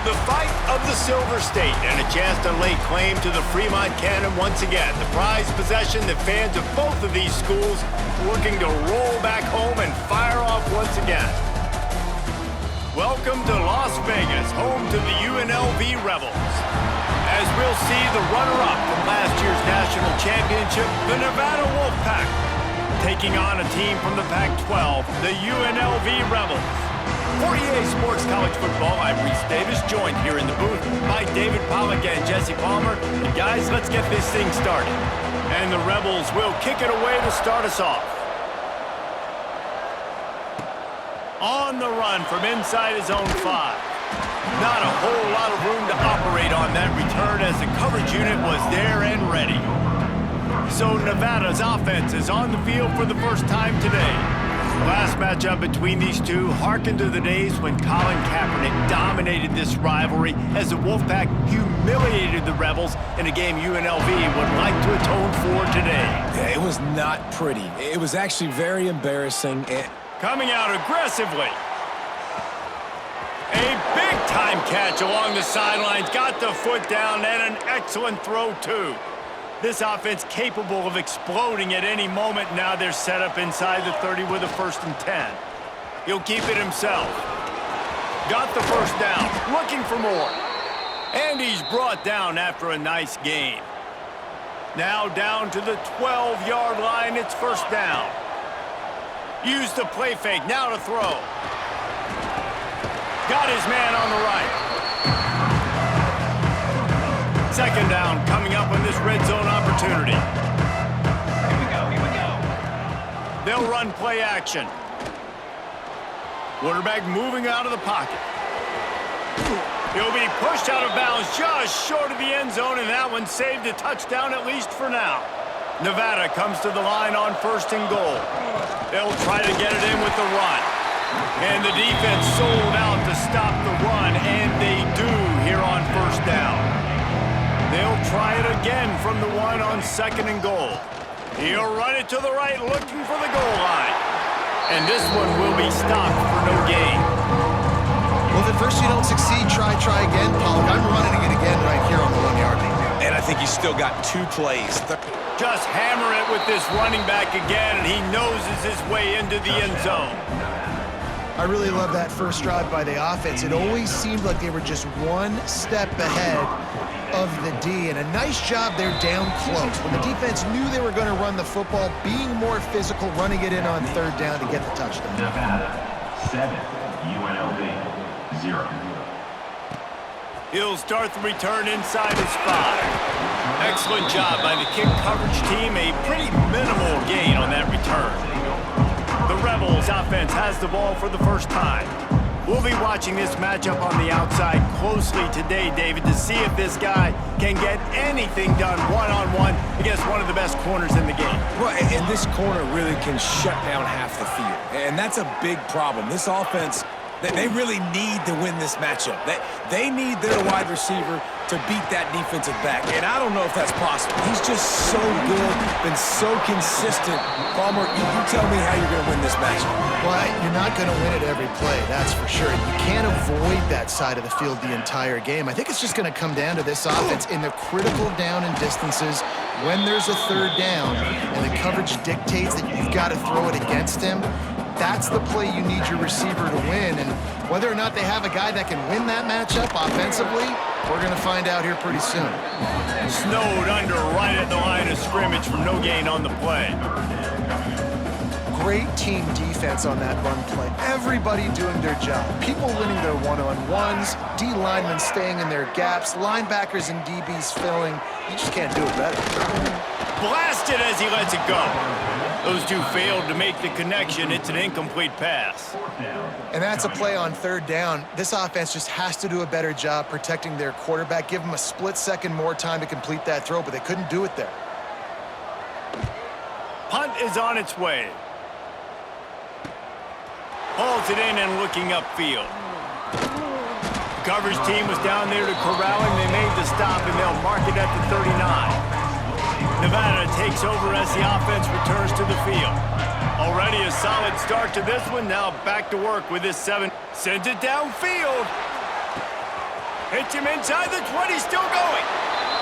The fight of the Silver State and a chance to lay claim to the Fremont Cannon once again. The prized possession that fans of both of these schools looking to roll back home and fire off once again. Welcome to Las Vegas, home to the UNLV Rebels. As we'll see the runner-up from last year's national championship, the Nevada Wolfpack, taking on a team from the Pac-12, the UNLV Rebels. For EA Sports College Football, I'm Reese Davis, joined here in the booth by David Pollack and Jesse Palmer. And guys, let's get this thing started. And the Rebels will kick it away to start us off. On the run from inside his own 5. Not a whole lot of room to operate on that return as the coverage unit was there and ready. So Nevada's offense is on the field for the first time today. Last matchup between these two harkened to the days when Colin Kaepernick dominated this rivalry as the Wolfpack humiliated the Rebels in a game UNLV would like to atone for today. Yeah, it was not pretty. It was actually very embarrassing. Coming out aggressively. A big-time catch along the sidelines. Got the foot down and an excellent throw, too. This offense capable of exploding at any moment. Now they're set up inside the 30 with a 1st and 10. He'll keep it himself. Got the first down, looking for more. And he's brought down after a nice gain. Now down to the 12-yard line, it's 1st down. Use the play fake, now to throw. Got his man on the right. 2nd down coming up on this red zone opportunity. Here we go. They'll run play action. Quarterback moving out of the pocket. He'll be pushed out of bounds just short of the end zone, and that one saved a touchdown at least for now. Nevada comes to the line on 1st and goal. They'll try to get it in with the run. And the defense sold out to stop the run, and they do here on 1st down. They'll try it again from the 1 on 2nd and goal. He'll run it to the right, looking for the goal line. And this one will be stopped for no gain. Well, if at first you don't succeed, try again, Pollock. I'm running it again right here on the 1-yard line. And I think he's still got 2 plays. Just hammer it with this running back again, and he noses his way into the end zone. I really love that first drive by the offense. It always seemed like they were just one step ahead of the D, and a nice job there down close. When the defense knew they were going to run the football, being more physical, running it in on 3rd down to get the touchdown. Nevada, 7, UNLV, 0. He'll start the return inside his 5. Excellent job by the kick coverage team. A pretty minimal gain on that return. The Rebels offense has the ball for the first time. We'll be watching this matchup on the outside closely today, David, to see if this guy can get anything done one-on-one against one of the best corners in the game. Right, and this corner really can shut down half the field. And that's a big problem. This offense, they really need to win this matchup. They need their wide receiver to beat that defensive back. And I don't know if that's possible. He's just so good, been so consistent. Palmer, you tell me how you're going to win this matchup. Well, you're not going to win it every play, that's for sure. You can't avoid that side of the field the entire game. I think it's just going to come down to this offense in the critical down and distances when there's a 3rd down and the coverage dictates that you've got to throw it against him. That's the play you need your receiver to win, and whether or not they have a guy that can win that matchup offensively, we're going to find out here pretty soon. Snowed under right at the line of scrimmage for no gain on the play. Great team defense on that run play. Everybody doing their job. People winning their one-on-ones, D linemen staying in their gaps, linebackers and DBs filling. You just can't do it better. Blasted as he lets it go. Those two failed to make the connection. It's an incomplete pass. And that's a play on 3rd down. This offense just has to do a better job protecting their quarterback. Give him a split second more time to complete that throw, but they couldn't do it there. Punt is on its way. Hauls it in and looking upfield. Coverage team was down there to corral him. They made the stop, and they'll mark it at the 39. Nevada takes over as the offense returns to the field. Already a solid start to this one. Now back to work with this 7. Sends it downfield. Hits him inside the 20, still going.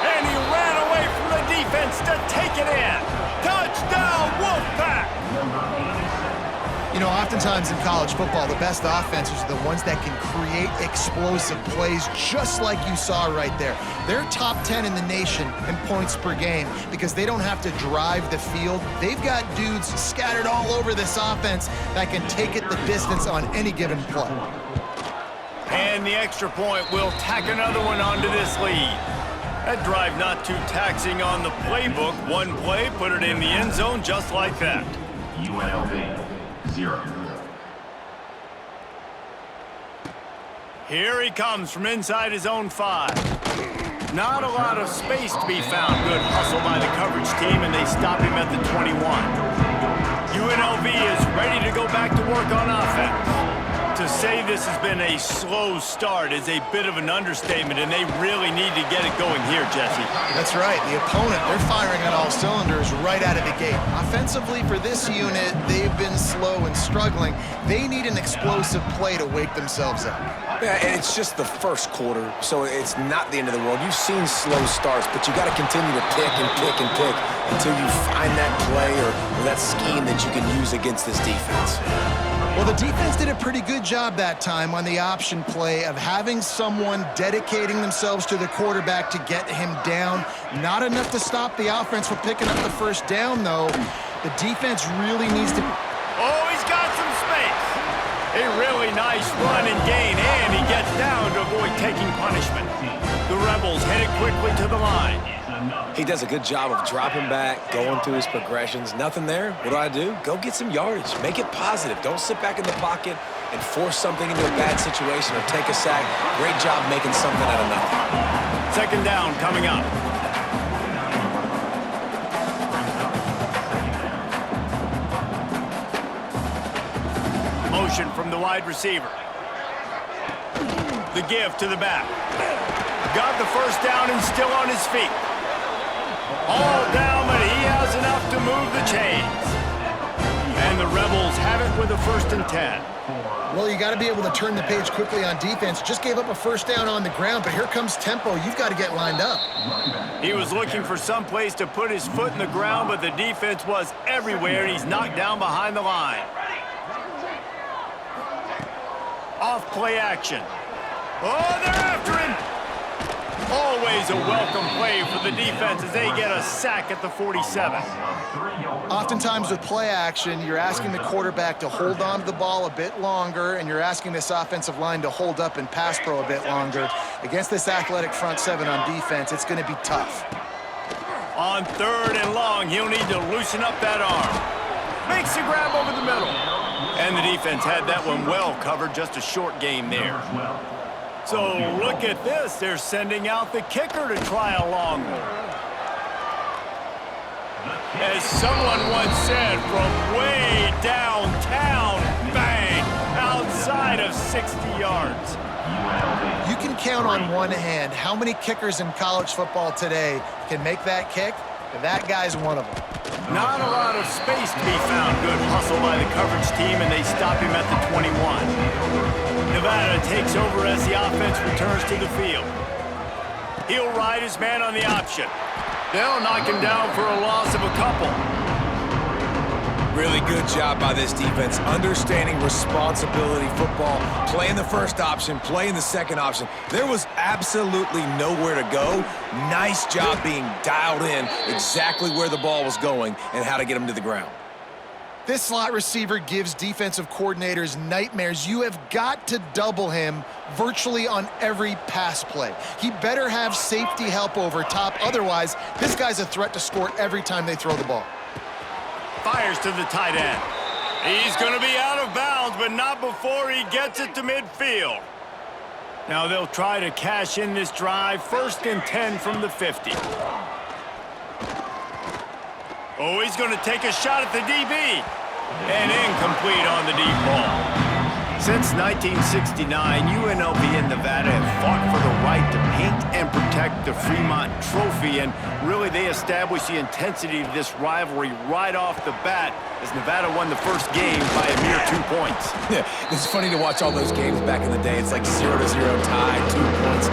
And he ran away from the defense to take it in. Touchdown, Wolfpack! You know, oftentimes in college football, the best offenses are the ones that can create explosive plays just like you saw right there. They're top 10 in the nation in points per game because they don't have to drive the field. They've got dudes scattered all over this offense that can take it the distance on any given play. And the extra point will tack another one onto this lead. That drive not too taxing on the playbook. One play, put it in the end zone just like that. UNLV, 0. Here he comes from inside his own 5. Not a lot of space to be found. Good hustle by the coverage team, and they stop him at the 21. UNLV is ready to go back to work on offense. To say this has been a slow start is a bit of an understatement, and they really need to get it going here, Jesse. That's right. The opponent, they're firing on all cylinders right out of the gate. Offensively, for this unit, they've been slow and struggling. They need an explosive play to wake themselves up. Yeah, and it's just the first quarter, so it's not the end of the world. You've seen slow starts, but you got to continue to pick and pick and pick until you find that play or that scheme that you can use against this defense. Well, the defense did a pretty good job that time on the option play of having someone dedicating themselves to the quarterback to get him down. Not enough to stop the offense from picking up the first down, though. The defense really needs to... Oh, he's got some space. A really nice run and gain, and he gets down to avoid taking punishment. The Rebels headed quickly to the line. He does a good job of dropping back, going through his progressions. Nothing there. What do? Go get some yardage. Make it positive. Don't sit back in the pocket and force something into a bad situation or take a sack. Great job making something out of nothing. Second down coming up. Motion from the wide receiver. The give to the back. Got the first down and still on his feet. All down, but he has enough to move the chains. And the Rebels have it with a 1st and 10. Well, you got to be able to turn the page quickly on defense. Just gave up a first down on the ground, but here comes tempo. You've got to get lined up. He was looking for some place to put his foot in the ground, but the defense was everywhere, and he's knocked down behind the line. Off play action. Oh, they're after him. Always a welcome play for the defense as they get a sack at the 47. Oftentimes with play action, you're asking the quarterback to hold on to the ball a bit longer, and you're asking this offensive line to hold up and pass pro a bit longer. Against this athletic front 7 on defense, it's going to be tough. On 3rd and long, he'll need to loosen up that arm. Makes the grab over the middle. And the defense had that one well covered, just a short game there. So look at this. They're sending out the kicker to try a long one. As someone once said, from way downtown, bang, outside of 60 yards. You can count on one hand how many kickers in college football today can make that kick. That guy's one of them. Not a lot of space to be found. Good hustle by the coverage team, and they stop him at the 21. Nevada takes over as the offense returns to the field. He'll ride his man on the option. They'll knock him down for a loss of a couple. Really good job by this defense, understanding responsibility football, playing the first option, playing the second option. There was absolutely nowhere to go. Nice job being dialed in exactly where the ball was going and how to get him to the ground. This slot receiver gives defensive coordinators nightmares. You have got to double him virtually on every pass play. He better have safety help over top. Otherwise, this guy's a threat to score every time they throw the ball. Fires to the tight end. He's going to be out of bounds, but not before he gets it to midfield. Now they'll try to cash in this drive. 1st and 10 from the 50. Oh, he's going to take a shot at the DB. And incomplete on the deep ball. Since 1969, UNLV and Nevada have fought for the right to paint and protect the Fremont Trophy, and really they established the intensity of this rivalry right off the bat as Nevada won the first game by a mere 2 points. Yeah, it's funny to watch all those games back in the day. It's like 0-0 tie, 2 points.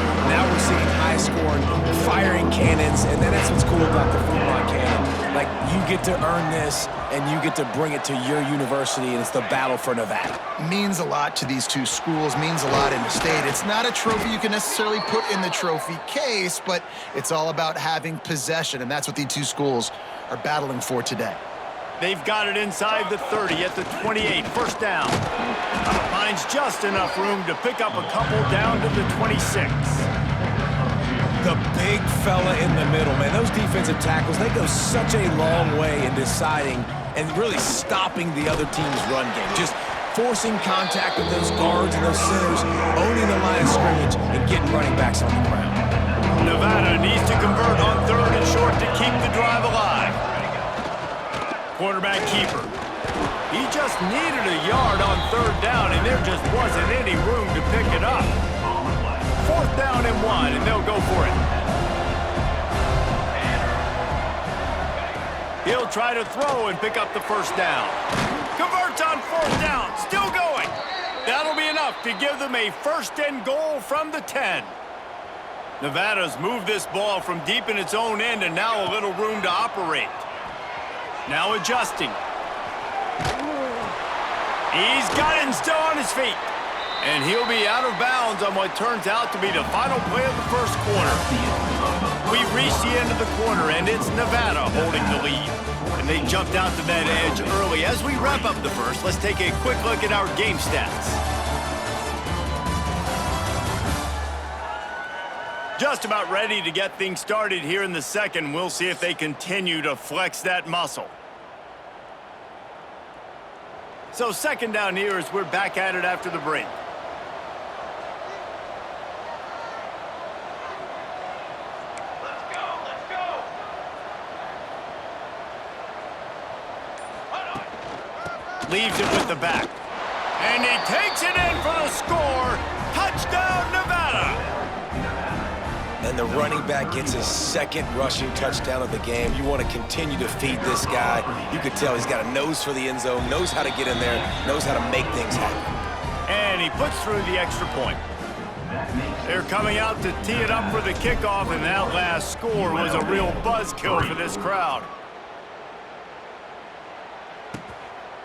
cannons, and then that's what's cool about the Fremont Cannon. Like, you get to earn this, and you get to bring it to your university, and it's the battle for Nevada. Means a lot to these two schools, means a lot in the state. It's not a trophy you can necessarily put in the trophy case, but it's all about having possession, and that's what these two schools are battling for today. They've got it inside the 30 at the 28, first down. Finds just enough room to pick up a couple down to the 26. The big fella in the middle, man. Those defensive tackles, they go such a long way in deciding and really stopping the other team's run game. Just forcing contact with those guards and those centers, owning the line of scrimmage, and getting running backs on the ground. Nevada needs to convert on 3rd and short to keep the drive alive. Quarterback keeper. He just needed a yard on 3rd down, and there just wasn't any room to pick it up. 4th down and 1, and they'll go for it. He'll try to throw and pick up the first down. Converts on 4th down, still going. That'll be enough to give them a 1st and goal from the 10. Nevada's moved this ball from deep in its own end, and now a little room to operate. Now adjusting. He's got it and still on his feet. And he'll be out of bounds on what turns out to be the final play of the first quarter. We've reached the end of the quarter, and it's Nevada holding the lead. And they jumped out to that edge early. As we wrap up the first, let's take a quick look at our game stats. Just about ready to get things started here in the second. We'll see if they continue to flex that muscle. So 2nd down here as we're back at it after the break. Leaves it with the back. And he takes it in for the score. Touchdown, Nevada! And the running back gets his 2nd rushing touchdown of the game. You want to continue to feed this guy. You could tell he's got a nose for the end zone, knows how to get in there, knows how to make things happen. And he puts through the extra point. They're coming out to tee it up for the kickoff, and that last score was a real buzzkill for this crowd.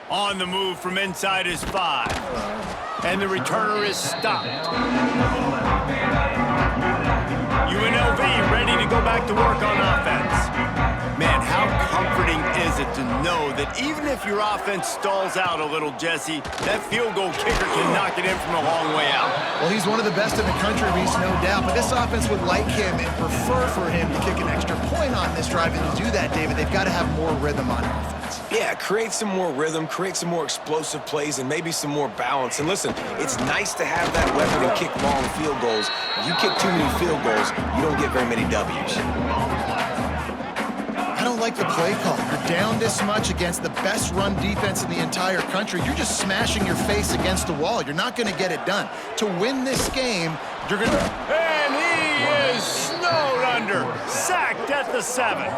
On the move from inside his 5. And the returner is stopped. UNLV ready to go back to work on offense. Man, how comforting is it to know that even if your offense stalls out a little, Jesse, that field goal kicker can knock it in from a long way out. Well, he's one of the best in the country, Reese, no doubt, but this offense would like him and prefer for him to kick an extra point on this drive. And to do that, David, they've got to have more rhythm on offense. Yeah, create some more rhythm, create some more explosive plays, and maybe some more balance. And listen, it's nice to have that weapon and kick long field goals. If you kick too many field goals, you don't get very many W's. I don't like the play call. You're down this much against the best run defense in the entire country. You're just smashing your face against the wall. You're not going to get it done. To win this game, you're going to... And he is snowed under. Sacked at the 7.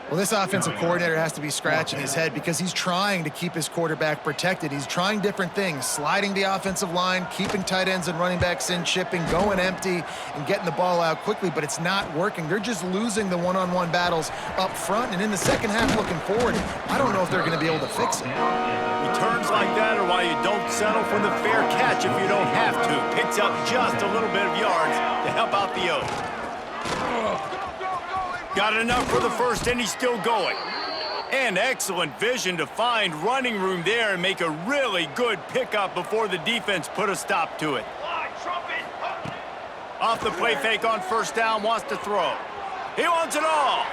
Well, this offensive coordinator has to be scratching his head because he's trying to keep his quarterback protected. He's trying different things, sliding the offensive line, keeping tight ends and running backs in, chipping, going empty, and getting the ball out quickly, but it's not working. They're just losing the one-on-one battles up front, and in the second half looking forward, I don't know if they're going to be able to fix it. Returns like that are why you don't settle for the fair catch if you don't have to. Picks up just a little bit of yards to help out the O. Got enough for the first, and he's still going. And excellent vision to find running room there and make a really good pickup before the defense put a stop to it. Off the play fake on 1st down, wants to throw. He wants it all.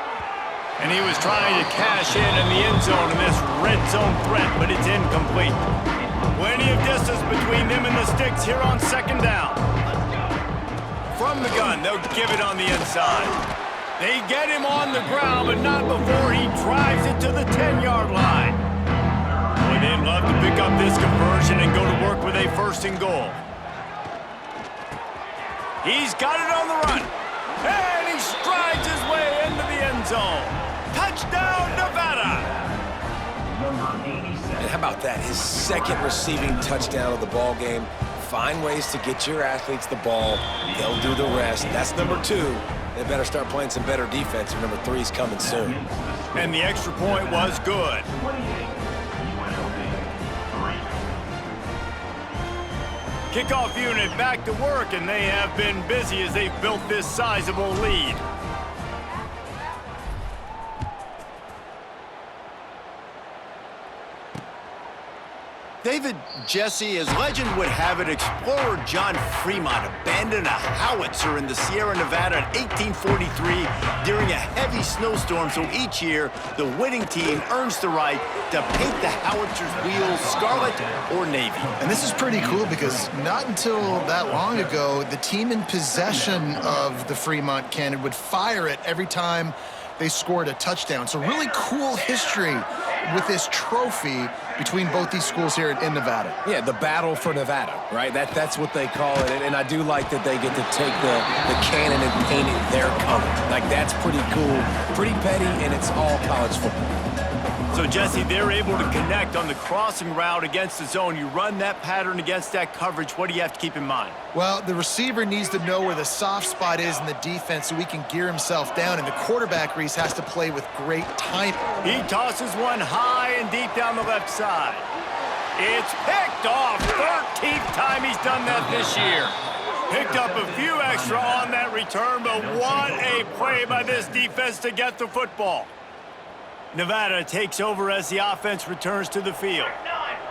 And he was trying to cash in the end zone in this red zone threat, but it's incomplete. Plenty of distance between them and the sticks here on 2nd down. From the gun, they'll give it on the inside. They get him on the ground, but not before he drives it to the 10-yard line. Boy, they'd love to pick up this conversion and go to work with a 1st and goal. He's got it on the run. And he strides his way into the end zone. Touchdown, Nevada! And how about that? His 2nd receiving touchdown of the ball game. Find ways to get your athletes the ball. They'll do the rest. That's number 2. They better start playing some better defense, or number 3 is coming soon. And the extra point was good. 28, UNLV 3. Kickoff unit back to work, and they have been busy as they've built this sizable lead. David, Jesse, as legend would have it, explorer John Fremont abandoned a howitzer in the Sierra Nevada in 1843 during a heavy snowstorm, so each year the winning team earns the right to paint the howitzer's wheels scarlet or navy. And this is pretty cool because not until that long ago, the team in possession of the Fremont cannon would fire it every time they scored a touchdown. So really cool history with this trophy between both these schools here in Nevada. Yeah, the battle for Nevada, right? That's what they call it. And I do like that they get to take the cannon and paint it their color. Like, that's pretty cool, pretty petty, and it's all college football. So, Jesse, they're able to connect on the crossing route against the zone. You run that pattern against that coverage. What do you have to keep in mind? Well, the receiver needs to know where the soft spot is in the defense so he can gear himself down, and the quarterback, Reese, has to play with great time. He tosses one high and deep down the left side. It's picked off. 13th time he's done that this year. Picked up a few extra on that return, but what a play by this defense to get the football. Nevada takes over as the offense returns to the field.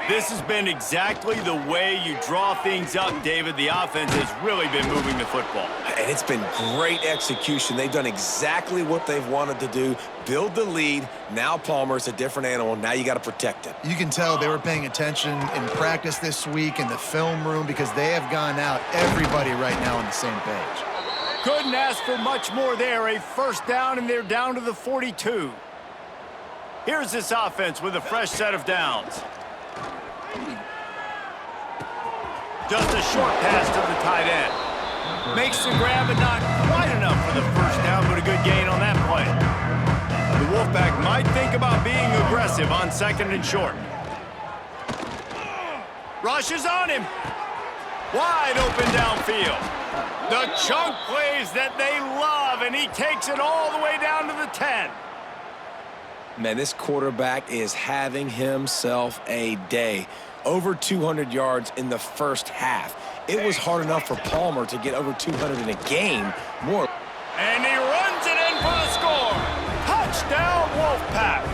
This has been exactly the way you draw things up, David. The offense has really been moving the football. And it's been great execution. They've done exactly what they've wanted to do. Build the lead. Now Palmer's a different animal. Now you got to protect him. You can tell they were paying attention in practice this week in the film room because they have gone out, everybody right now on the same page. Couldn't ask for much more there. A first down, and they're down to the 42. Here's this offense with a fresh set of downs. Just a short pass to the tight end. Makes the grab, but not quite enough for the first down, but a good gain on that play. The Wolfpack might think about being aggressive on 2nd and short. Rushes on him. Wide open downfield. The chunk plays that they love, and he takes it all the way down to the 10. Man, this quarterback is having himself a day. Over 200 yards in the first half. It was hard enough for Palmer to get over 200 in a game. More. And he runs it in for the score. Touchdown, Wolfpack.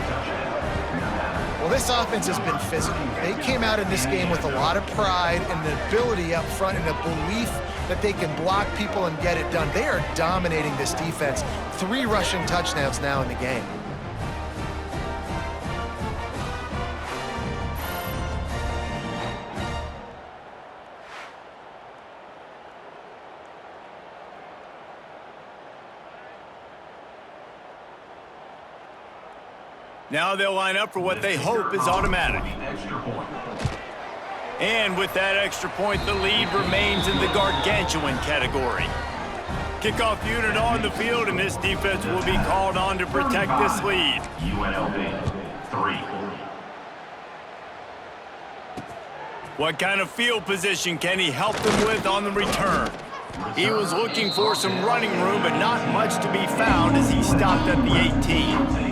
Well, this offense has been physical. They came out in this game with a lot of pride and the ability up front and a belief that they can block people and get it done. They are dominating this defense. 3 rushing touchdowns now in the game. Now they'll line up for what they hope is automatic. Extra point. And with that extra point, the lead remains in the gargantuan category. Kickoff unit on the field, and this defense will be called on to protect this lead. UNLV 3. What kind of field position can he help them with on the return? He was looking for some running room, but not much to be found as he stopped at the 18.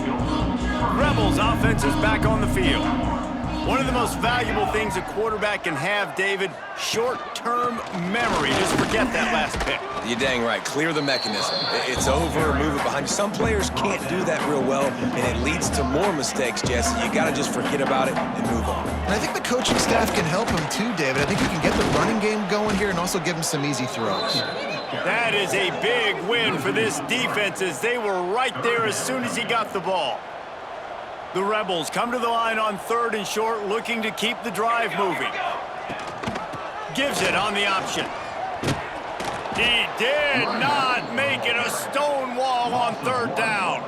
Rebels offense is back on the field. One of the most valuable things a quarterback can have, David, short-term memory. Just forget that last pick. You're dang right. Clear the mechanism. It's over, move it behind you. Some players can't do that real well, and it leads to more mistakes, Jesse. You got to just forget about it and move on. And I think the coaching staff can help him too, David. I think you can get the running game going here and also give him some easy throws. That is a big win for this defense as they were right there as soon as he got the ball. The Rebels come to the line on 3rd and short, looking to keep the drive moving. Gives it on the option. He did not make it a stone wall on 3rd down.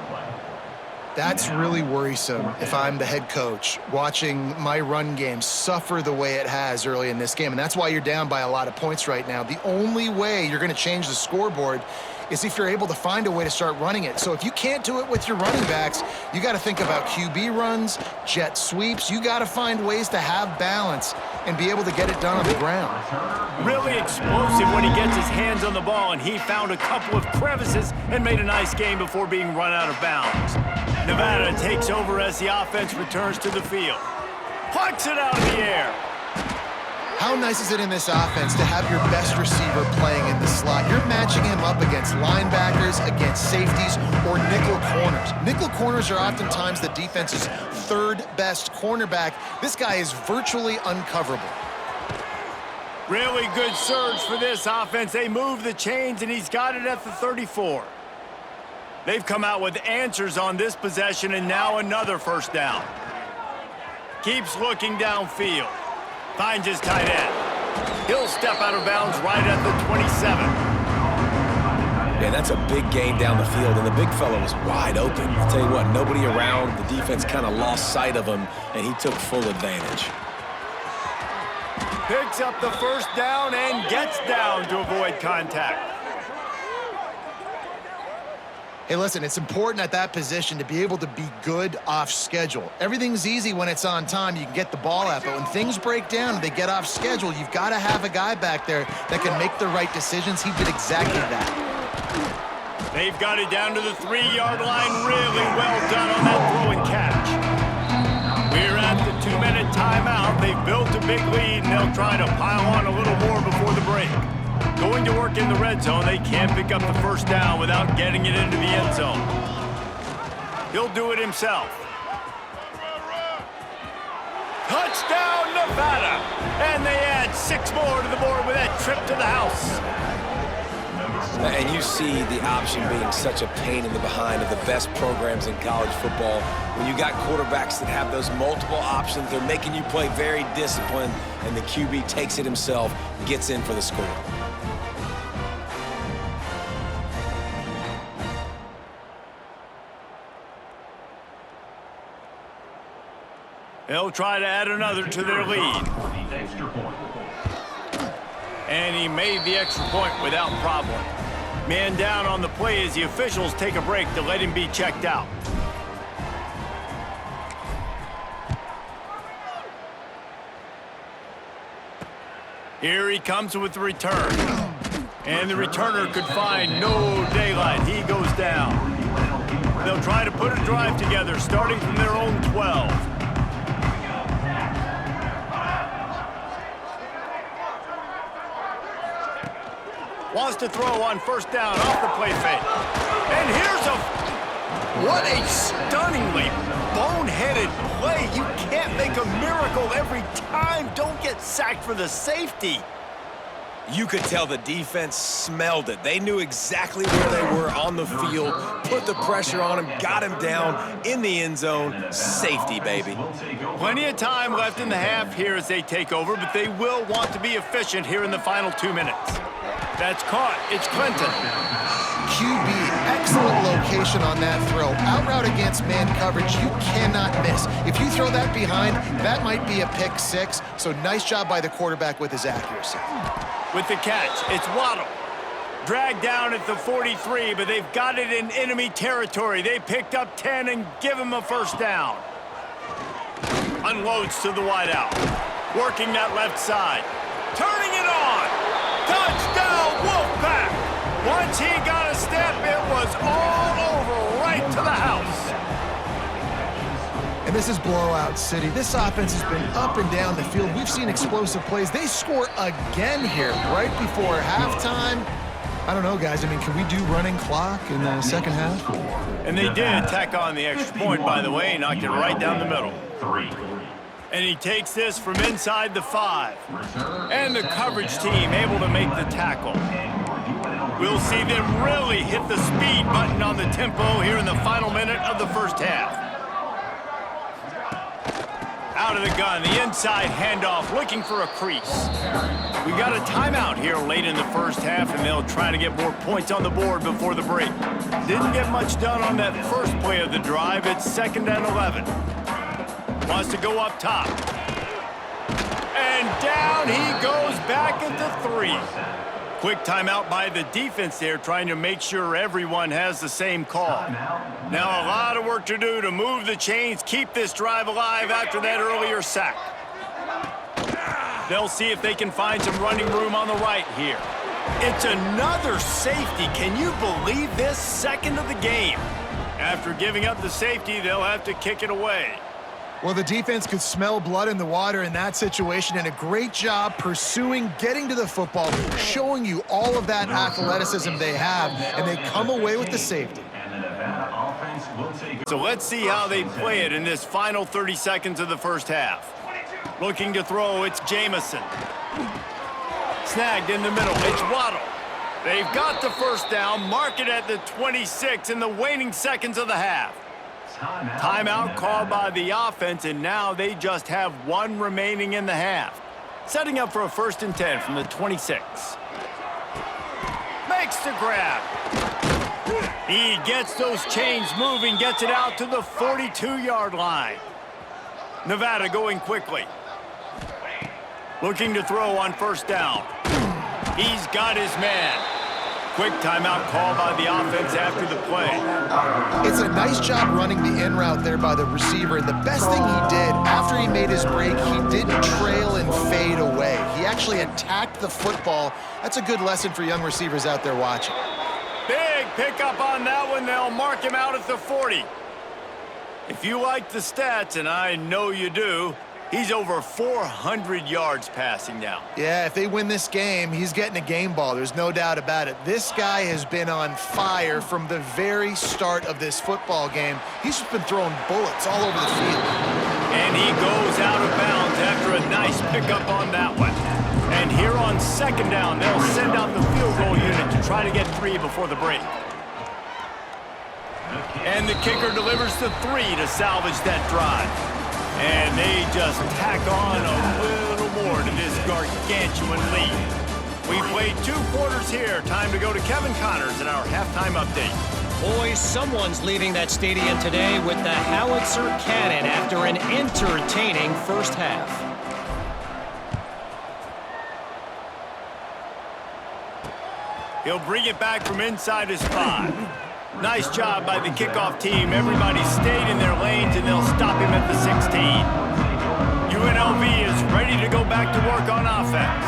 That's really worrisome if I'm the head coach, watching my run game suffer the way it has early in this game. And that's why you're down by a lot of points right now. The only way you're going to change the scoreboard is if you're able to find a way to start running it. So if you can't do it with your running backs, you got to think about QB runs, jet sweeps. You got to find ways to have balance and be able to get it done on the ground. Really explosive when he gets his hands on the ball, and he found a couple of crevices and made a nice game before being run out of bounds. Nevada takes over as the offense returns to the field. Plucks it out of the air. How nice is it in this offense to have your best receiver playing in the slot? You're matching him up against linebackers, against safeties, or nickel corners. Nickel corners are oftentimes the defense's third best cornerback. This guy is virtually uncoverable. Really good surge for this offense. They move the chains, and he's got it at the 34. They've come out with answers on this possession, and now another first down. Keeps looking downfield. Finds his tight end. He'll step out of bounds right at the 27. Yeah, that's a big gain down the field, and the big fella was wide open. I'll tell you what, nobody around. The defense kind of lost sight of him, and he took full advantage. Picks up the first down and gets down to avoid contact. Hey, listen, it's important at that position to be able to be good off schedule. Everything's easy when it's on time. You can get the ball out, but when things break down and they get off schedule, you've got to have a guy back there that can make the right decisions. He did exactly that. They've got it down to the 3-yard line. Really well done on that throw and catch. We're at the 2-minute timeout. They've built a big lead, and they'll try to pile on a little more before the break. Going to work in the red zone, they can't pick up the first down without getting it into the end zone. He'll do it himself. Touchdown, Nevada! And they add 6 more to the board with that trip to the house. And you see the option being such a pain in the behind of the best programs in college football. When you got quarterbacks that have those multiple options, they're making you play very disciplined, and the QB takes it himself, gets in for the score. They'll try to add another to their lead. And he made the extra point without problem. Man down on the play as the officials take a break to let him be checked out. Here he comes with the return. And the returner could find no daylight. He goes down. They'll try to put a drive together, starting from their own 12. Wants to throw on first down off the play fake. And here's what a stunningly boneheaded play. You can't make a miracle every time. Don't get sacked for the safety. You could tell the defense smelled it. They knew exactly where they were on the field, put the pressure on him, got him down in the end zone. Safety, baby. Plenty of time left in the half here as they take over, but they will want to be efficient here in the final 2 minutes. That's caught. It's Clinton. QB, excellent location on that throw. Out route against man coverage, you cannot miss. If you throw that behind, that might be a pick 6. So nice job by the quarterback with his accuracy. With the catch, it's Waddle. Dragged down at the 43, but they've got it in enemy territory. They picked up 10 and give him a first down. Unloads to the wideout. Working that left side. Turning it on. Touchdown, Wolfpack! Once he got a step, it was all over right to the house. And this is blowout city. This offense has been up and down the field. We've seen explosive plays. They score again here right before halftime. I don't know, guys. I mean, can we do running clock in the second half? And they did tack on the extra point, by the way. Knocked it right down the middle. 3. And he takes this from inside the 5. And the coverage team able to make the tackle. We'll see them really hit the speed button on the tempo here in the final minute of the first half. Out out of the gun. The inside handoff, looking for a crease. We got a timeout here late in the first half, and they'll try to get more points on the board before the break. Didn't get much done on that first play of the drive. It's 2nd and 11. Wants to go up top. And down he goes back at the 3. Quick timeout by the defense there, trying to make sure everyone has the same call. Now a lot of work to do to move the chains, keep this drive alive after that earlier sack. They'll see if they can find some running room on the right here. It's another safety. Can you believe this? 2nd of the game. After giving up the safety, they'll have to kick it away. Well, the defense could smell blood in the water in that situation, and a great job pursuing, getting to the football, showing you all of that athleticism they have, and they come away with the safety. So let's see how they play it in this final 30 seconds of the first half. Looking to throw, it's Jamison. Snagged in the middle, it's Waddle. They've got the first down, mark it at the 26 in the waning seconds of the half. Timeout called by the offense, and now they just have 1 remaining in the half. Setting up for a 1st and 10 from the 26. Makes the grab. He gets those chains moving, gets it out to the 42-yard line. Nevada going quickly. Looking to throw on 1st down. He's got his man. Quick timeout call by the offense after the play. It's a nice job running the in route there by the receiver, and the best thing he did after he made his break, he didn't trail and fade away. He actually attacked the football. That's a good lesson for young receivers out there watching. Big pickup on that one. They'll mark him out at the 40. If you like the stats, and I know you do, he's over 400 yards passing now. Yeah, if they win this game, he's getting a game ball. There's no doubt about it. This guy has been on fire from the very start of this football game. He's just been throwing bullets all over the field. And he goes out of bounds after a nice pickup on that one. And here on 2nd down, they'll send out the field goal unit to try to get 3 before the break. And the kicker delivers the 3 to salvage that drive. And they just tack on a little more to this gargantuan lead. We played 2 quarters here. Time to go to Kevin Connors in our halftime update. Boys, someone's leaving that stadium today with the howitzer cannon after an entertaining first half. He'll bring it back from inside his 5. Nice job by the kickoff team. Everybody stayed in their lanes, and they'll stop him at the 16. UNLV is ready to go back to work on offense.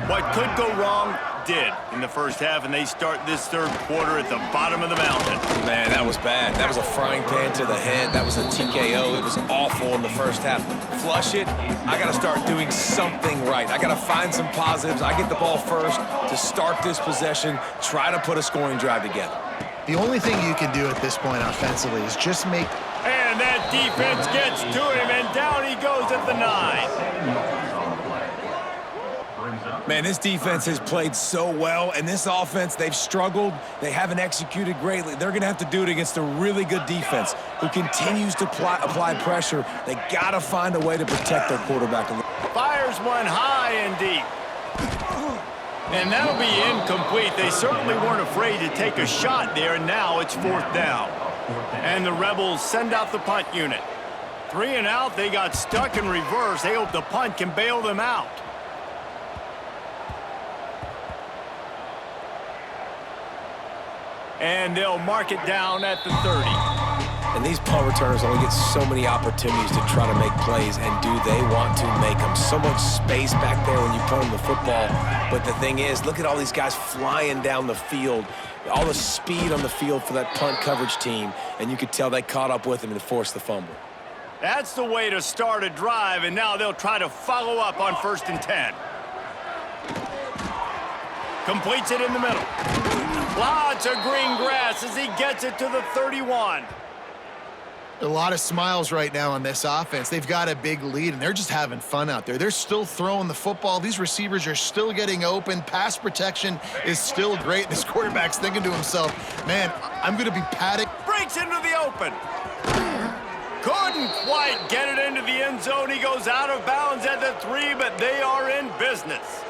What could go wrong did in the first half, and they start this 3rd quarter at the bottom of the mountain. Man, that was bad. That was a frying pan to the head. That was a TKO. It was awful in the first half. Flush it. I got to start doing something right. I got to find some positives. I get the ball first to start this possession, try to put a scoring drive together. The only thing you can do at this point offensively is just make... And that defense gets to him, and down he goes at the 9. Man, this defense has played so well, and this offense, they've struggled. They haven't executed greatly. They're going to have to do it against a really good defense who continues to apply pressure. They got to find a way to protect their quarterback. Fires one high and deep. And that'll be incomplete. They certainly weren't afraid to take a shot there, and now it's 4th down. And the Rebels send out the punt unit. 3 and out, they got stuck in reverse. They hope the punt can bail them out. And they'll mark it down at the 30. And these punt returners only get so many opportunities to try to make plays, and do they want to make them? So much space back there when you punt them the football. But the thing is, look at all these guys flying down the field, all the speed on the field for that punt coverage team, and you could tell they caught up with him and forced the fumble. That's the way to start a drive, and now they'll try to follow up on 1st and 10. Completes it in the middle. Lots of green grass as he gets it to the 31. A lot of smiles right now on this offense. They've got a big lead, and they're just having fun out there. They're still throwing the football. These receivers are still getting open. Pass protection is still great. This quarterback's thinking to himself, man, I'm going to be padding. Breaks into the open. Couldn't quite get it into the end zone. He goes out of bounds at the 3, but they are in business.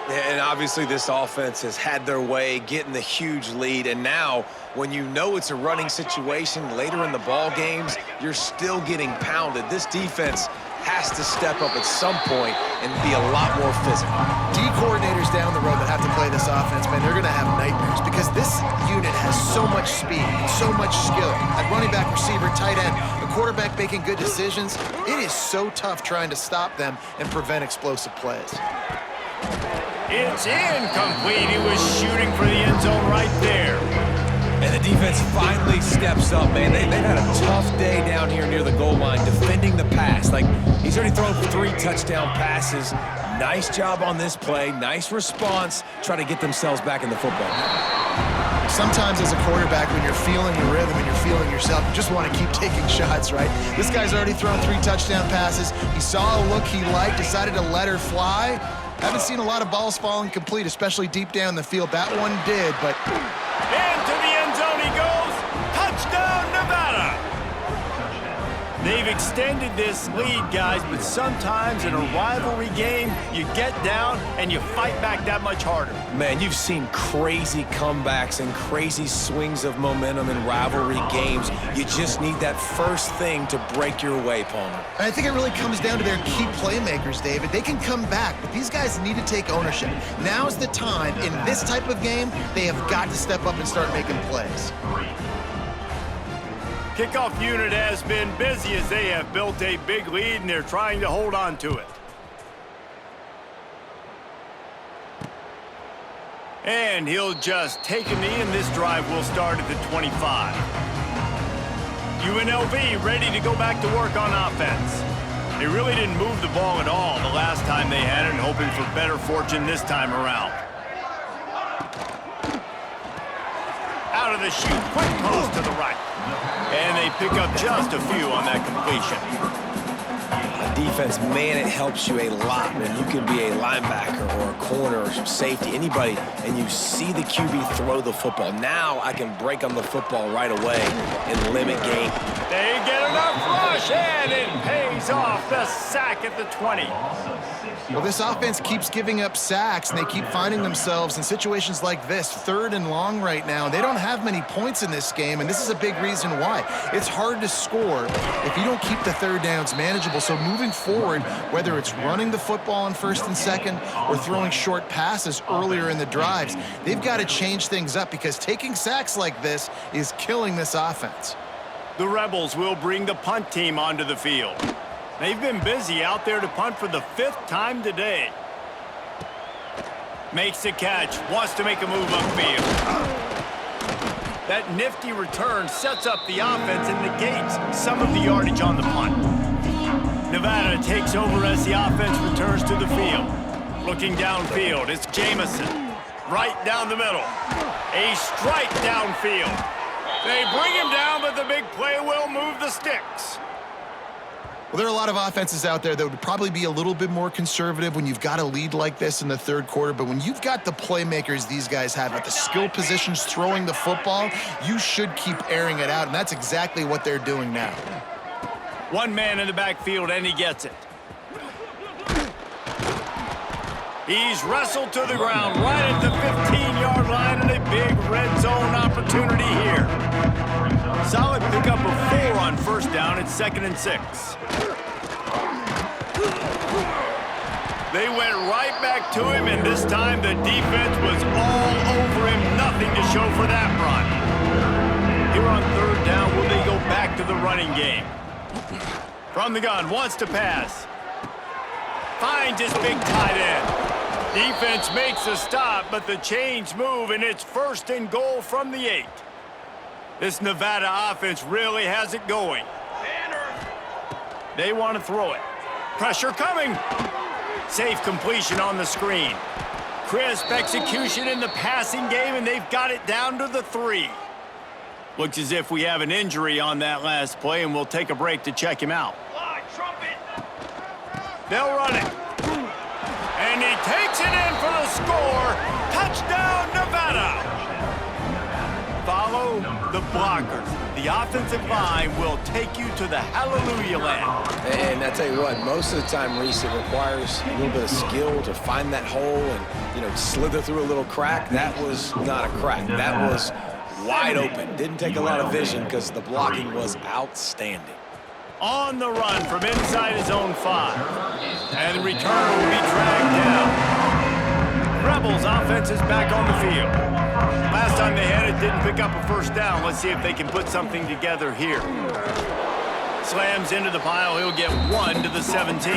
And obviously this offense has had their way getting the huge lead, and now when you know it's a running situation later in the ball games, you're still getting pounded. This defense has to step up at some point and be a lot more physical. D coordinators down the road that have to play this offense, man, they're going to have nightmares because this unit has so much speed, so much skill. At running back, receiver, tight end, the quarterback making good decisions. It is so tough trying to stop them and prevent explosive plays. It's incomplete. He was shooting for the end zone right there. And the defense finally steps up, man. They've had a tough day down here near the goal line defending the pass. Like, he's already thrown 3 touchdown passes. Nice job on this play. Nice response. Try to get themselves back in the football. Sometimes as a quarterback, when you're feeling your rhythm and you're feeling yourself, you just want to keep taking shots, right? This guy's already thrown 3 touchdown passes. He saw a look he liked, decided to let her fly. Haven't seen a lot of balls falling complete, especially deep down the field. That one did, but... Into the end zone he goes. Touchdown, Nevada. They've extended this lead, guys, but sometimes in a rivalry game, you get down and you fight back that much harder. Man, you've seen crazy comebacks and crazy swings of momentum in rivalry games. You just need that first thing to break your way, Palmer. I think it really comes down to their key playmakers, David. They can come back, but these guys need to take ownership. Now's the time. In this type of game, they have got to step up and start making plays. Kickoff unit has been busy as they have built a big lead, and they're trying to hold on to it. And he'll just take a knee, and this drive will start at the 25. UNLV ready to go back to work on offense. They really didn't move the ball at all the last time they had it, and hoping for better fortune this time around. Out of the chute, quick post to the right. And they pick up just a few on that completion. Defense, man, it helps you a lot when you can be a linebacker or a corner or safety, anybody, and you see the QB throw the football. Now I can break on the football right away and limit game. They get enough rush, and it pays off. The sack at the 20. Well, this offense keeps giving up sacks, and they keep finding themselves in situations like this, 3rd and long right now. They don't have many points in this game, and this is a big reason why. It's hard to score if you don't keep the 3rd downs manageable. So moving forward, whether it's running the football on 1st and 2nd or throwing short passes earlier in the drives, they've got to change things up because taking sacks like this is killing this offense. The Rebels will bring the punt team onto the field. They've been busy out there to punt for the 5th time today. Makes the catch, wants to make a move upfield. That nifty return sets up the offense and negates some of the yardage on the punt. Nevada takes over as the offense returns to the field. Looking downfield, it's Jamison. Right down the middle. A strike downfield. They bring him down, but the big play will move the sticks. Well, there are a lot of offenses out there that would probably be a little bit more conservative when you've got a lead like this in the 3rd quarter, but when you've got the playmakers these guys have at the skill positions throwing the football, you should keep airing it out, and that's exactly what they're doing now. One man in the backfield, and he gets it. He's wrestled to the ground right at the 15-yard line, and a big red zone opportunity here. Solid pickup of 4 on 1st down. It's 2nd and 6. They went right back to him, and this time the defense was all over him. Nothing to show for that run. Here on 3rd down, will they go back to the running game? From the gun, wants to pass. Finds his big tight end. Defense makes a stop, but the chains move, and it's 1st and goal from the 8. This Nevada offense really has it going. They want to throw it. Pressure coming. Safe completion on the screen. Crisp execution in the passing game, and they've got it down to the 3. Looks as if we have an injury on that last play, and we'll take a break to check him out. They'll run it. And he takes it in for the score. Touchdown, Nevada. Follow the blockers. the offensive line will take you to the hallelujah land. And I tell you what, most of the time, Reese, it requires a little bit of skill to find that hole and, slither through a little crack. That was not a crack. That was wide open. Didn't take a lot of vision because the blocking was outstanding. On the run from inside his own 5. And the return will be dragged down. Rebels offense is back on the field. Last time they had it, didn't pick up a first down. Let's see if they can put something together here. Slams into the pile. He'll get 1 to the 17.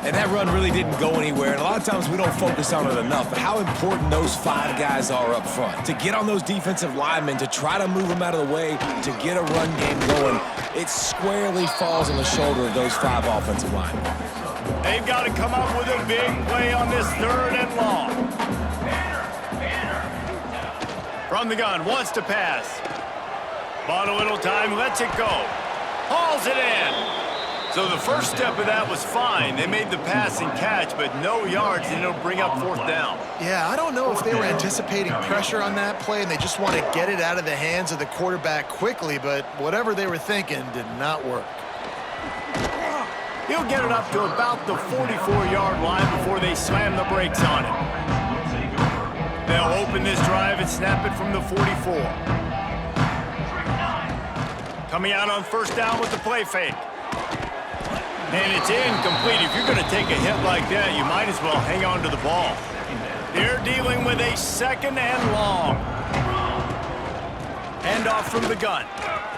And that run really didn't go anywhere. And a lot of times we don't focus on it enough, but how important those 5 guys are up front. To get on those defensive linemen, to try to move them out of the way, to get a run game going, it squarely falls on the shoulder of those 5 offensive linemen. They've got to come up with a big play on this 3rd and long. From the gun, wants to pass. Bought a little time, lets it go. Hauls it in. So the first step of that was fine. They made the pass and catch, but no yards, and it'll bring up 4th down. Yeah, I don't know if they were anticipating pressure on that play and they just want to get it out of the hands of the quarterback quickly, but whatever they were thinking did not work. He'll get it up to about the 44-yard line before they slam the brakes on it. They'll open this drive and snap it from the 44. Coming out on 1st down with the play fake. And it's incomplete. If you're going to take a hit like that, you might as well hang on to the ball. They're dealing with a 2nd and long. Hand off from the gun.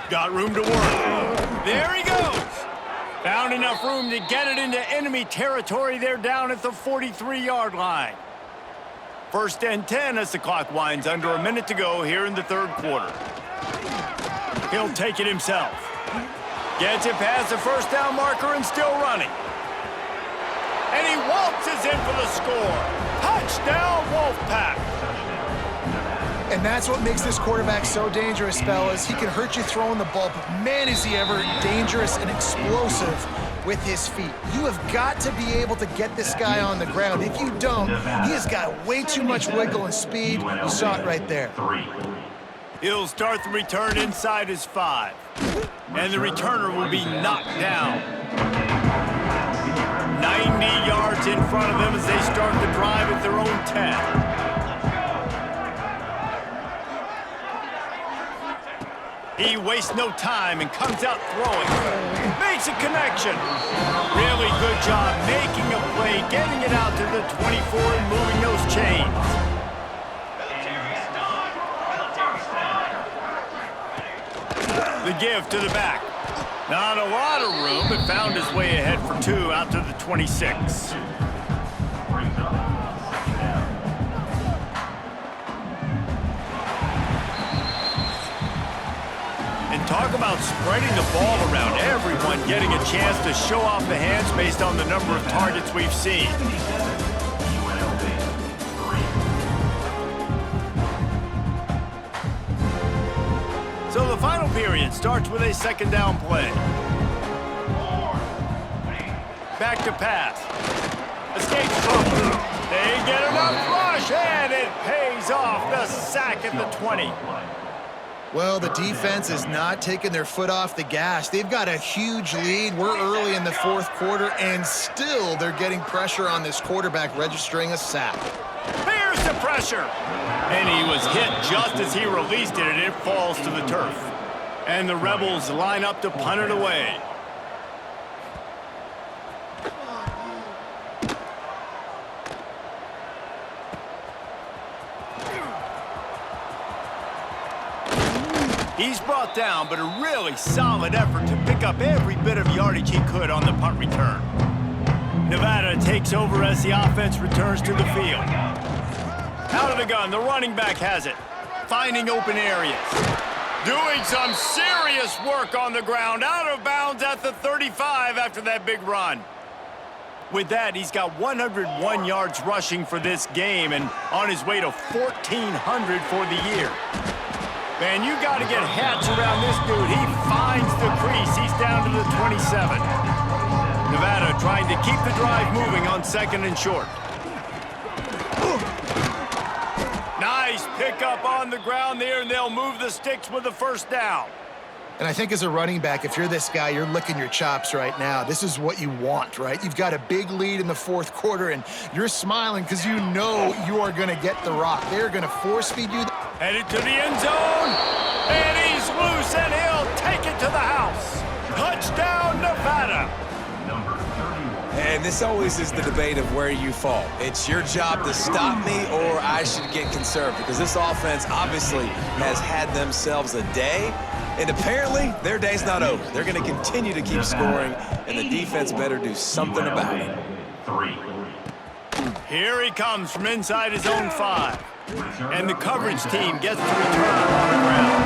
Got room to work. There he goes. Found enough room to get it into enemy territory. They're down at the 43-yard line. 1st and 10 as the clock winds under a minute to go here in the 3rd quarter. He'll take it himself. Gets it past the 1st down marker and still running. And he waltzes in for the score. Touchdown, Wolfpack. And that's what makes this quarterback so dangerous, fellas. He can hurt you throwing the ball, but man, is he ever dangerous and explosive with his feet. You have got to be able to get this guy on the ground. If you don't, he has got way too much wiggle and speed. You saw it right there. He'll start the return inside his 5. And the returner will be knocked down. 90 yards in front of them as they start the drive at their own 10. He wastes no time and comes out throwing. Makes a connection. Really good job making a play, getting it out to the 24 and moving those chains. The give to the back. Not a lot of room, but found his way ahead for 2 out to the 26. And talk about spreading the ball around. Everyone getting a chance to show off the hands based on the number of targets we've seen. So the final period starts with a 2nd down play. Back to pass. Escapes trouble. They get enough rush, and it pays off. The sack at the 20. Well, the defense is not taking their foot off the gas. They've got a huge lead. We're early in the 4th quarter, and still they're getting pressure on this quarterback, registering a sack. There's the pressure. And he was hit just as he released it, and it falls to the turf. And the Rebels line up to punt it away. He's brought down, but a really solid effort to pick up every bit of yardage he could on the punt return. Nevada takes over as the offense returns to the field. Out of the gun, the running back has it. Finding open areas. Doing some serious work on the ground. Out of bounds at the 35 after that big run. With that, he's got 101 yards rushing for this game and on his way to 1,400 for the year. Man, you got to get hats around this dude. He finds the crease. He's down to the 27. Nevada trying to keep the drive moving on 2nd and short. Nice pick pickup on the ground there, and they'll move the sticks with the first down. And I think as a running back, if you're this guy, you're licking your chops right now. This is what you want, right? You've got a big lead in the fourth quarter, and you're smiling because you know you are going to get the rock. They're going to force feed you. Headed to the end zone, and he's loose, and he'll take it to the house. Touchdown, Nevada. Number 31. And this always is the debate of where you fall. It's your job to stop me, or I should get conserved, because this offense obviously has had themselves a day. And apparently, their day's not over. They're going to continue to keep scoring, and the defense better do something about it. 3. Here he comes from inside his own 5. And the coverage team gets the return on the ground.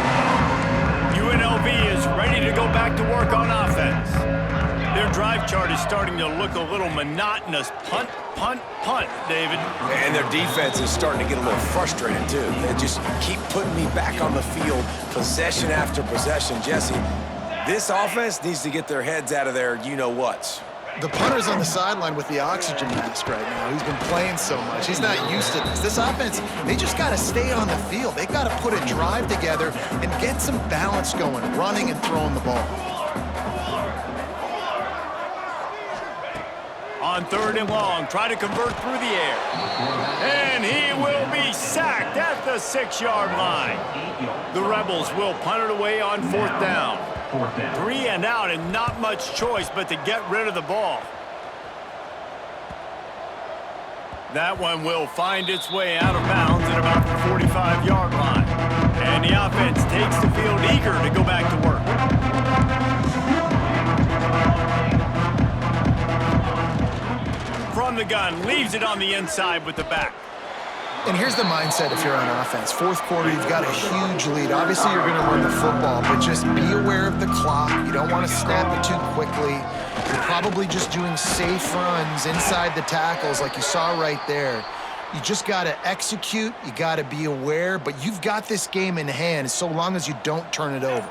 UNLV is ready to go back to work on offense. Their drive chart is starting to look a little monotonous. Punt, punt, punt, David. And their defense is starting to get a little frustrated, too. They just keep putting me back on the field, possession after possession. Jesse, this offense needs to get their heads out of their you-know-whats. The punter's on the sideline with the oxygen mask right now. He's been playing so much. He's not used to this. This offense, they just got to stay on the field. They've got to put a drive together and get some balance going, running and throwing the ball. On 3rd and long, try to convert through the air. And he will be sacked at the 6-yard line. The Rebels will punt it away on 4th down. 3 and out, and not much choice but to get rid of the ball. That one will find its way out of bounds at about the 45-yard line. And the offense takes the field eager to go back to work. From the gun, leaves it on the inside with the back. And here's the mindset if you're on offense. 4th quarter, you've got a huge lead. Obviously, you're going to run the football, but just be aware of the clock. You don't want to snap it too quickly. You're probably just doing safe runs inside the tackles like you saw right there. You just got to execute. You got to be aware, but you've got this game in hand so long as you don't turn it over.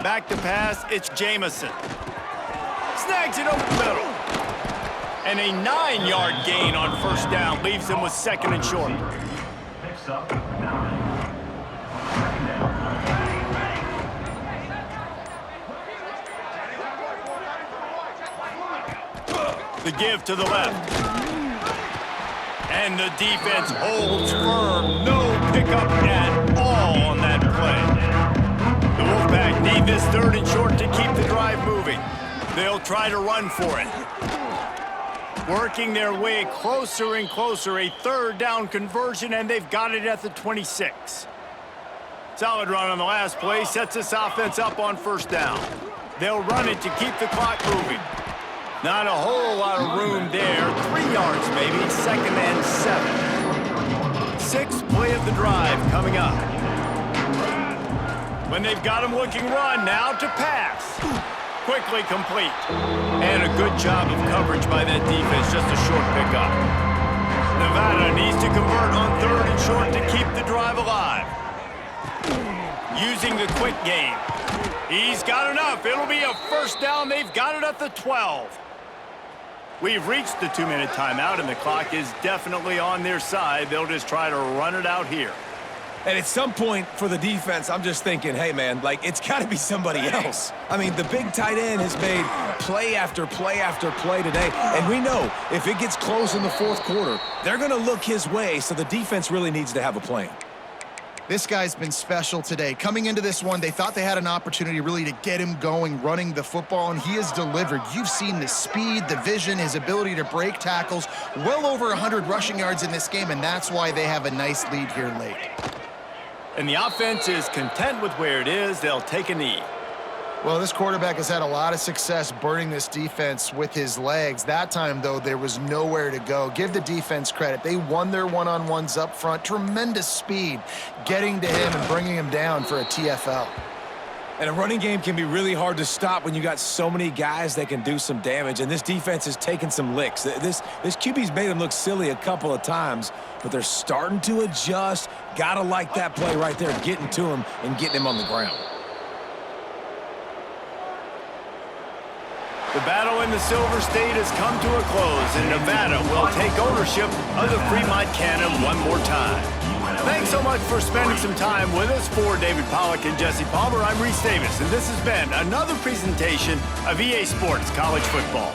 Back to pass, it's Jamison. Snags it over the middle. And a 9-yard gain on 1st down leaves him with 2nd and short. Picks up 9. The give to the left. And the defense holds firm. No pickup at all on that play. The Wolfpack need this 3rd and short to keep the drive moving. They'll try to run for it. Working their way closer and closer, a 3rd down conversion, and they've got it at the 26. Solid run on the last play, sets this offense up on 1st down. They'll run it to keep the clock moving. Not a whole lot of room there, 3 yards maybe, 2nd and 7. 6th play of the drive coming up. When they've got him looking run, now to pass. Quickly complete. And a good job of coverage by that defense, just a short pickup. Nevada needs to convert on 3rd and short to keep the drive alive. Using the quick game. He's got enough. It'll be a 1st down. They've got it at the 12. We've reached the 2-minute timeout, and the clock is definitely on their side. They'll just try to run it out here. And at some point for the defense, I'm just thinking, hey, man, like, it's got to be somebody else. I mean, the big tight end has made play after play after play today. And we know if it gets close in the 4th quarter, they're going to look his way, so the defense really needs to have a plan. This guy's been special today. Coming into this one, they thought they had an opportunity really to get him going, running the football, and he has delivered. You've seen the speed, the vision, his ability to break tackles, well over 100 rushing yards in this game, and that's why they have a nice lead here late. And the offense is content with where it is. They'll take a knee. Well, this quarterback has had a lot of success burning this defense with his legs. That time, though, there was nowhere to go. Give the defense credit. They won their one-on-ones up front. Tremendous speed getting to him and bringing him down for a TFL. And a running game can be really hard to stop when you got so many guys that can do some damage, and this defense has taken some licks. This QB's made them look silly a couple of times, but they're starting to adjust. Gotta like that play right there, getting to him and getting him on the ground. The battle in the Silver State has come to a close, and Nevada will take ownership of the Fremont Cannon one more time. Thanks so much for spending some time with us. For David Pollack and Jesse Palmer, I'm Reese Davis, and this has been another presentation of EA Sports College Football.